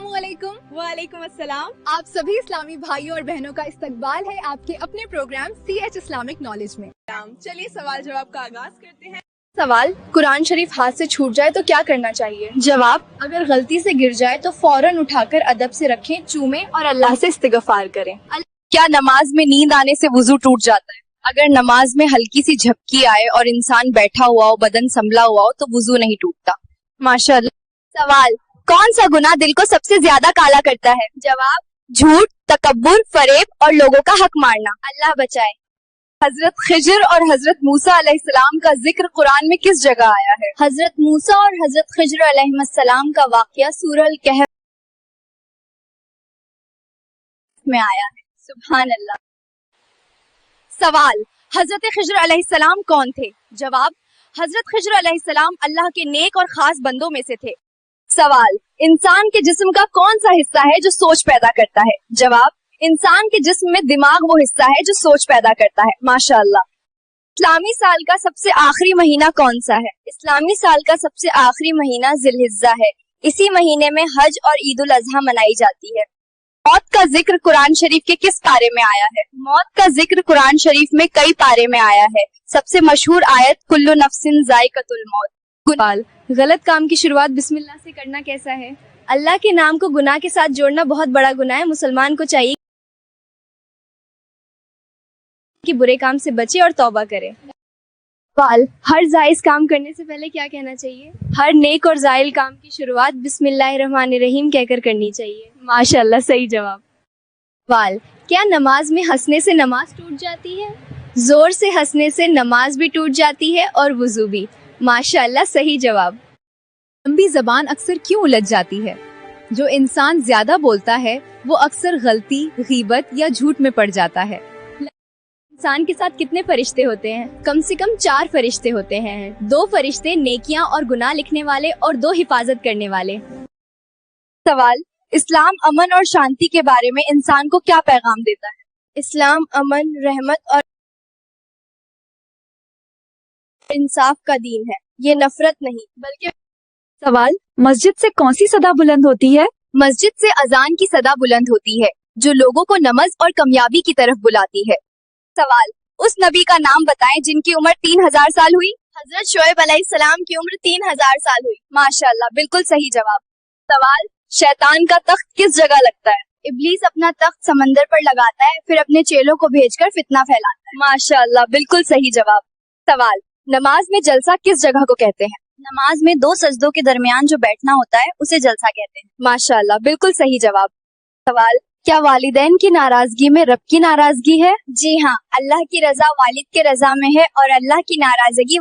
वालेकुम अस्सलाम। आप सभी इस्लामी भाइयों और बहनों का इस्तकबाल है आपके अपने प्रोग्राम CH इस्लामिक नॉलेज में। चलिए सवाल जवाब का आगाज करते हैं। सवाल, कुरान शरीफ हाथ से छूट जाए तो क्या करना चाहिए? जवाब, अगर गलती से गिर जाए तो फौरन उठाकर अदब से रखें, चूमें और अल्लाह से इस्तिगफार करें। क्या नमाज में नींद आने से वुजू टूट जाता है? अगर नमाज में हल्की सी झपकी आए और इंसान बैठा हुआ हो, बदन संभला हुआ हो तो वुजू नहीं टूटता। माशाअल्लाह। सवाल, कौन सा गुनाह दिल को सबसे ज्यादा काला करता है? जवाब, झूठ, तकब्बुर, फरेब और लोगों का हक मारना। अल्लाह बचाए। हजरत खिजर और हजरत मूसा अलैहिस्सलाम का जिक्र कुरान में किस जगह आया है? हजरत मूसा और हजरत खिजर अलैहिस्सलाम का वाकया सूरह अल कहफ में आया है। सुभान अल्लाह। सवाल, हजरत खिजर अलैहिस्सलाम कौन थे? जवाब, हजरत खिजर अलैहिस्सलाम अल्लाह के नेक और खास बंदों में से थे। सवाल, इंसान के जिस्म का कौन सा हिस्सा है जो सोच पैदा करता है? जवाब, इंसान के जिस्म में दिमाग वो हिस्सा है जो सोच पैदा करता है। माशाअल्लाह। इस्लामी साल का सबसे आखिरी महीना कौन सा है? इस्लामी साल का सबसे आखिरी महीना जिलहिज्जा है। इसी महीने में हज और ईद उल अजहा मनाई जाती है। मौत का जिक्र कुरान शरीफ के किस पारे में आया है? मौत का जिक्र कुरान शरीफ में कई पारे में आया है। सबसे मशहूर आयत कुल्लु नफ्सिन जायकतुल मौत। सवाल, गलत काम की शुरुआत बिस्मिल्लाह से करना कैसा है? अल्लाह के नाम को गुनाह के साथ जोड़ना बहुत बड़ा गुनाह है। मुसलमान को चाहिए कि बुरे काम से बचे और तौबा करे। सवाल, हर जायज काम करने से पहले क्या कहना चाहिए? हर नेक और जायल काम की शुरुआत बिस्मिल्लाहिर्रहमानिर्रहीम कहकर करनी चाहिए। माशाअल्लाह, सही जवाब। सवाल, क्या नमाज में हंसने से नमाज टूट जाती है? जोर से हंसने से नमाज भी टूट जाती है और वुजू भी। माशाअल्लाह, सही जवाब। लंबी जबान अक्सर क्यों उलझ जाती है? जो इंसान ज्यादा बोलता है वो अक्सर गलती, गीबत या झूठ में पड़ जाता है। इंसान के साथ कितने फरिश्ते होते हैं? कम से कम 4 फरिश्ते होते हैं। 2 फरिश्ते नेकियां और गुनाह लिखने वाले और 2 हिफाजत करने वाले। सवाल, इस्लाम अमन और शांति के बारे में इंसान को क्या पैगाम देता है? इस्लाम अमन, रहमत और इंसाफ का दीन है। ये नफरत नहीं बल्कि। सवाल, मस्जिद से कौन सी सदा बुलंद होती है? मस्जिद से अजान की सदा बुलंद होती है जो लोगों को नमाज और कामयाबी की तरफ बुलाती है। सवाल, उस नबी का नाम बताएं जिनकी उम्र 3000 साल हुई? हजरत शोएब अलैहिस्सलाम की उम्र 3000 साल हुई। माशाअल्लाह, बिल्कुल सही जवाब। सवाल, शैतान का तख्त किस जगह लगता है? इब्लीस अपना तख्त समंदर पर लगाता है, फिर अपने चेलों को भेजकर फितना फैलाता है। माशाअल्लाह, बिल्कुल सही जवाब। सवाल, नमाज में जलसा किस जगह को कहते हैं? नमाज में 2 सजदों के दरमियान जो बैठना होता है उसे जलसा कहते हैं। माशाअल्लाह, बिल्कुल सही जवाब। सवाल, क्या वालिदैन की नाराजगी में रब की नाराजगी है? जी हाँ, अल्लाह की रजा वालिद के रजा में है और अल्लाह की नाराजगी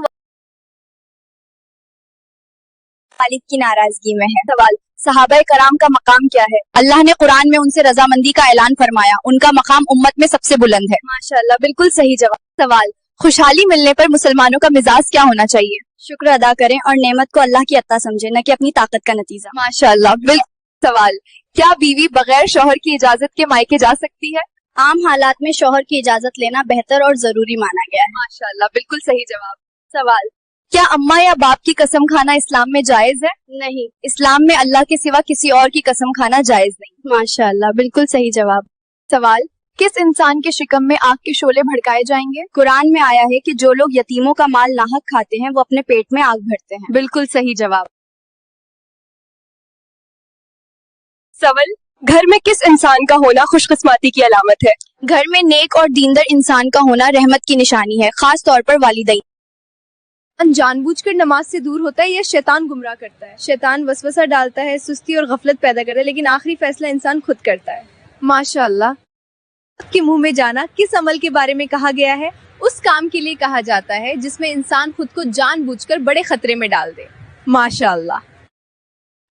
वालिद की नाराजगी में है। सवाल, सहाबा कराम का मकाम क्या है? अल्लाह ने कुरान में उनसे रजामंदी का ऐलान फरमाया। उनका मकाम उम्मत में सबसे बुलंद है। माशाअल्लाह, बिल्कुल सही जवाब। सवाल, खुशहाली मिलने पर मुसलमानों का मिजाज क्या होना चाहिए? शुक्र अदा करें और नेमत को अल्लाह की अता समझे, न कि अपनी ताकत का नतीजा। माशाअल्लाह, बिल्कुल। सवाल, क्या बीवी बगैर शौहर की इजाजत के मायके जा सकती है? आम हालात में शौहर की इजाजत लेना बेहतर और जरूरी माना गया है। माशाअल्लाह, बिल्कुल सही जवाब। सवाल, क्या अम्मा या बाप की कसम खाना इस्लाम में जायज है? नहीं, इस्लाम में अल्लाह के सिवा किसी और की कसम खाना जायज नहीं। माशाअल्लाह, बिल्कुल सही जवाब। सवाल, किस इंसान के शिकम में आग के शोले भड़काए जाएंगे? कुरान में आया है कि जो लोग यतीमों का माल नाहक खाते हैं वो अपने पेट में आग भरते हैं। बिल्कुल सही जवाब। सवाल, घर में किस इंसान का होना खुशकिस्मती की अलामत है? घर में नेक और दीनदार इंसान का होना रहमत की निशानी है, खास तौर पर वालिदैन। जानबूझकर नमाज से दूर होता है या शैतान गुमराह करता है? शैतान वसवसा डालता है, सुस्ती और गफलत पैदा करता है, लेकिन आखिरी फैसला इंसान खुद करता है। माशाअल्लाह। के मुंह में जाना किस अमल के बारे में कहा गया है? उस काम के लिए कहा जाता है जिसमें इंसान खुद को जानबूझकर बड़े खतरे में डाल दे। माशाअल्लाह।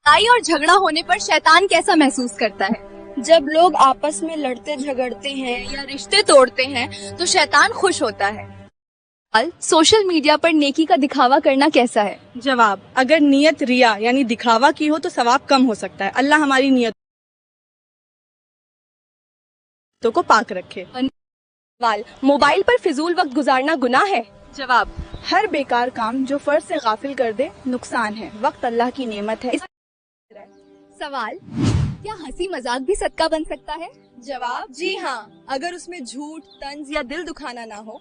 लड़ाई और झगड़ा होने पर शैतान कैसा महसूस करता है? जब लोग आपस में लड़ते झगड़ते हैं या रिश्ते तोड़ते हैं तो शैतान खुश होता है। सोशल मीडिया पर नेकी का दिखावा करना कैसा है? जवाब, अगर नियत रिया यानी दिखावा की हो तो सवाब कम हो सकता है। अल्लाह हमारी नियत को पाक रखे। सवाल, मोबाइल पर फिजूल वक्त गुजारना गुनाह है? जवाब, हर बेकार काम जो फर्ज से गाफिल कर दे नुकसान है। वक्त अल्लाह की नेमत है। सवाल, क्या हंसी मजाक भी सदका बन सकता है? जवाब, जी हाँ, अगर उसमें झूठ, तंज या दिल दुखाना ना हो।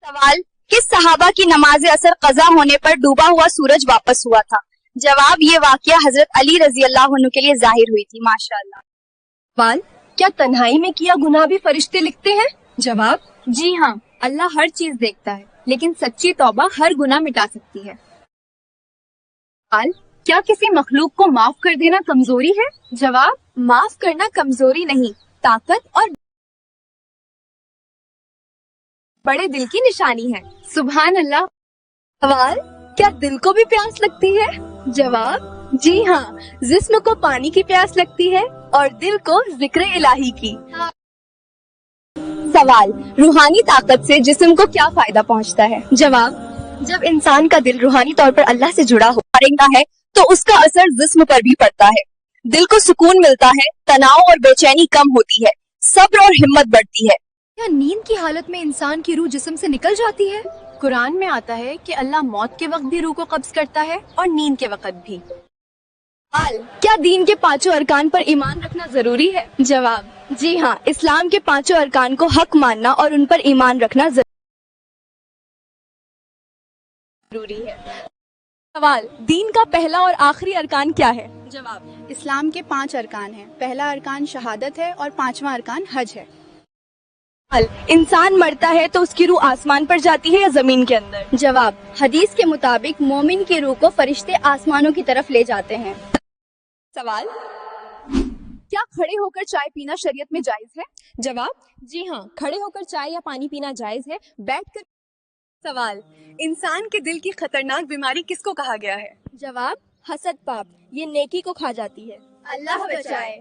सवाल, किस सहाबा की नमाज असर कज़ा होने पर डूबा हुआ सूरज वापस हुआ था? जवाब, ये वाकया हजरत अली रजी अल्लाह अन्हु के लिए जाहिर हुई थी। माशाअल्लाह। सवाल, क्या तन्हाई में किया गुनाह भी फरिश्ते लिखते हैं? जवाब, जी हाँ, अल्लाह हर चीज देखता है, लेकिन सच्ची तौबा हर गुनाह मिटा सकती है। सवाल, क्या किसी मखलूक को माफ कर देना कमजोरी है? जवाब, माफ करना कमजोरी नहीं, ताकत और बड़े दिल की निशानी है। सुभान अल्लाह। सवाल, क्या दिल को भी प्यास लगती है? जवाब, जी हाँ, जिस्म को पानी की प्यास लगती है और दिल को जिक्र इलाही की। सवाल, रूहानी ताकत से जिस्म को क्या फायदा पहुंचता है? जवाब, जब इंसान का दिल रूहानी तौर पर अल्लाह से जुड़ा है तो उसका असर जिस्म पर भी पड़ता है। दिल को सुकून मिलता है, तनाव और बेचैनी कम होती है, सब्र और हिम्मत बढ़ती है। क्या नींद की हालत में इंसान की रूह जिस्म से निकल जाती है? कुरान में आता है कि अल्लाह मौत के वक्त भी रूह को कब्ज करता है और नींद के वक्त भी। सवाल, क्या दीन के पांचों अरकान पर ईमान रखना जरूरी है? जवाब, जी हाँ, इस्लाम के पांचों अरकान को हक मानना और उन पर ईमान रखना जरूरी है। सवाल, दीन का पहला और आखिरी अरकान क्या है? जवाब, इस्लाम के 5 अरकान हैं। पहला अरकान शहादत है और 5वां अरकान हज है। सवाल, इंसान मरता है तो उसकी रूह आसमान पर जाती है या जमीन के अंदर? जवाब, हदीस के मुताबिक मोमिन की रूह को फरिश्ते आसमानों की तरफ ले जाते हैं। सवाल, क्या खड़े होकर चाय पीना शरीयत में जायज है? जवाब, जी हाँ, खड़े होकर चाय या पानी पीना जायज है, बैठकर। सवाल, इंसान के दिल की खतरनाक बीमारी किसको कहा गया है? जवाब, हसद पाप, ये नेकी को खा जाती है। अल्लाह बचाए।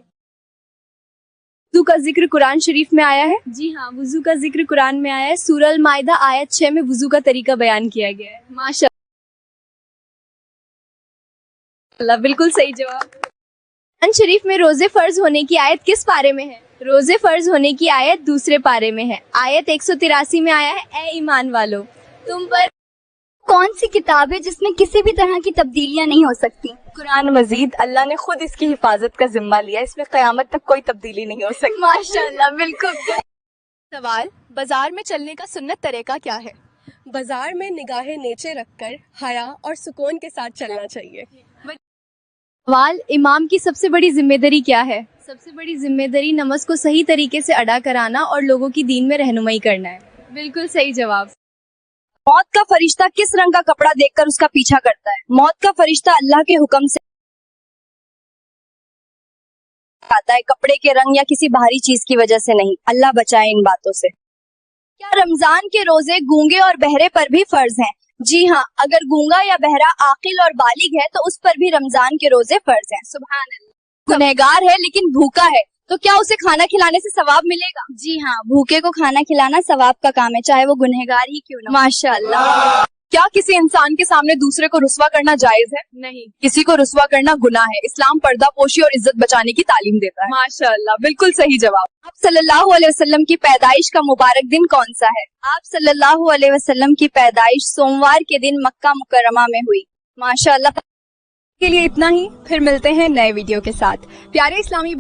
वुजू का जिक्र कुरान शरीफ में आया है? जी हाँ, वुजू का जिक्र कुरान में आया है। सूरह अल माइदा आयत 6 में वुजू का तरीका बयान किया गया है। माशाअल्लाह, बिल्कुल सही जवाब। कुरान शरीफ में रोजे फर्ज होने की आयत किस पारे में है? रोजे फर्ज होने की आयत दूसरे पारे में है। आयत 183 में आया है, ए ईमान वालों तुम पर कौन सी किताब है जिसमें किसी भी तरह की तब्दीलियां नहीं हो सकती? कुरान मजीद, अल्लाह ने खुद इसकी हिफाजत का जिम्मा लिया, इसमें कयामत तक कोई तब्दीली नहीं हो सकती। माशाअल्लाह, बिल्कुल। सवाल, बाजार में चलने का सुन्नत तरीका क्या है? बाजार में निगाहें नीचे रखकर हया और सुकून के साथ चलना चाहिए। सवाल, इमाम की सबसे बड़ी जिम्मेदारी क्या है? सबसे बड़ी जिम्मेदारी नमाज को सही तरीके से अदा कराना और लोगों की दीन में रहनुमाई करना है। बिल्कुल सही जवाब। मौत का फरिश्ता किस रंग का कपड़ा देखकर उसका पीछा करता है? मौत का फरिश्ता अल्लाह के हुक्म से आता है, कपड़े के रंग या किसी बाहरी चीज की वजह से नहीं। अल्लाह बचाए इन बातों से। क्या रमजान के रोजे गूंगे और बहरे पर भी फर्ज हैं? जी हाँ, अगर गूंगा या बहरा आकिल और बालिग है तो उस पर भी रमजान के रोजे फर्ज हैं। सुभान अल्लाह। गुनहगार है लेकिन भूखा है तो क्या उसे खाना खिलाने से सवाब मिलेगा? जी हाँ, भूखे को खाना खिलाना सवाब का काम है, चाहे वो गुनहगार ही क्यों ना। माशाअल्लाह। क्या किसी इंसान के सामने दूसरे को रुस्वा करना जायज है? नहीं। किसी को रुस्वा करना गुनाह है। इस्लाम पर्दा पोशी और इज्जत बचाने की तालीम देता है। माशाअल्लाह, बिल्कुल सही जवाब। आप सल्लल्लाहु अलैहि वसल्लम की पैदाइश का मुबारक दिन कौन सा है? आप सल्लल्लाहु अलैहि वसल्लम की पैदाइश सोमवार के दिन मक्का मुकर्रमा में हुई। माशाअल्लाह। के लिए इतना ही, फिर मिलते हैं नए वीडियो के साथ। प्यारे इस्लामी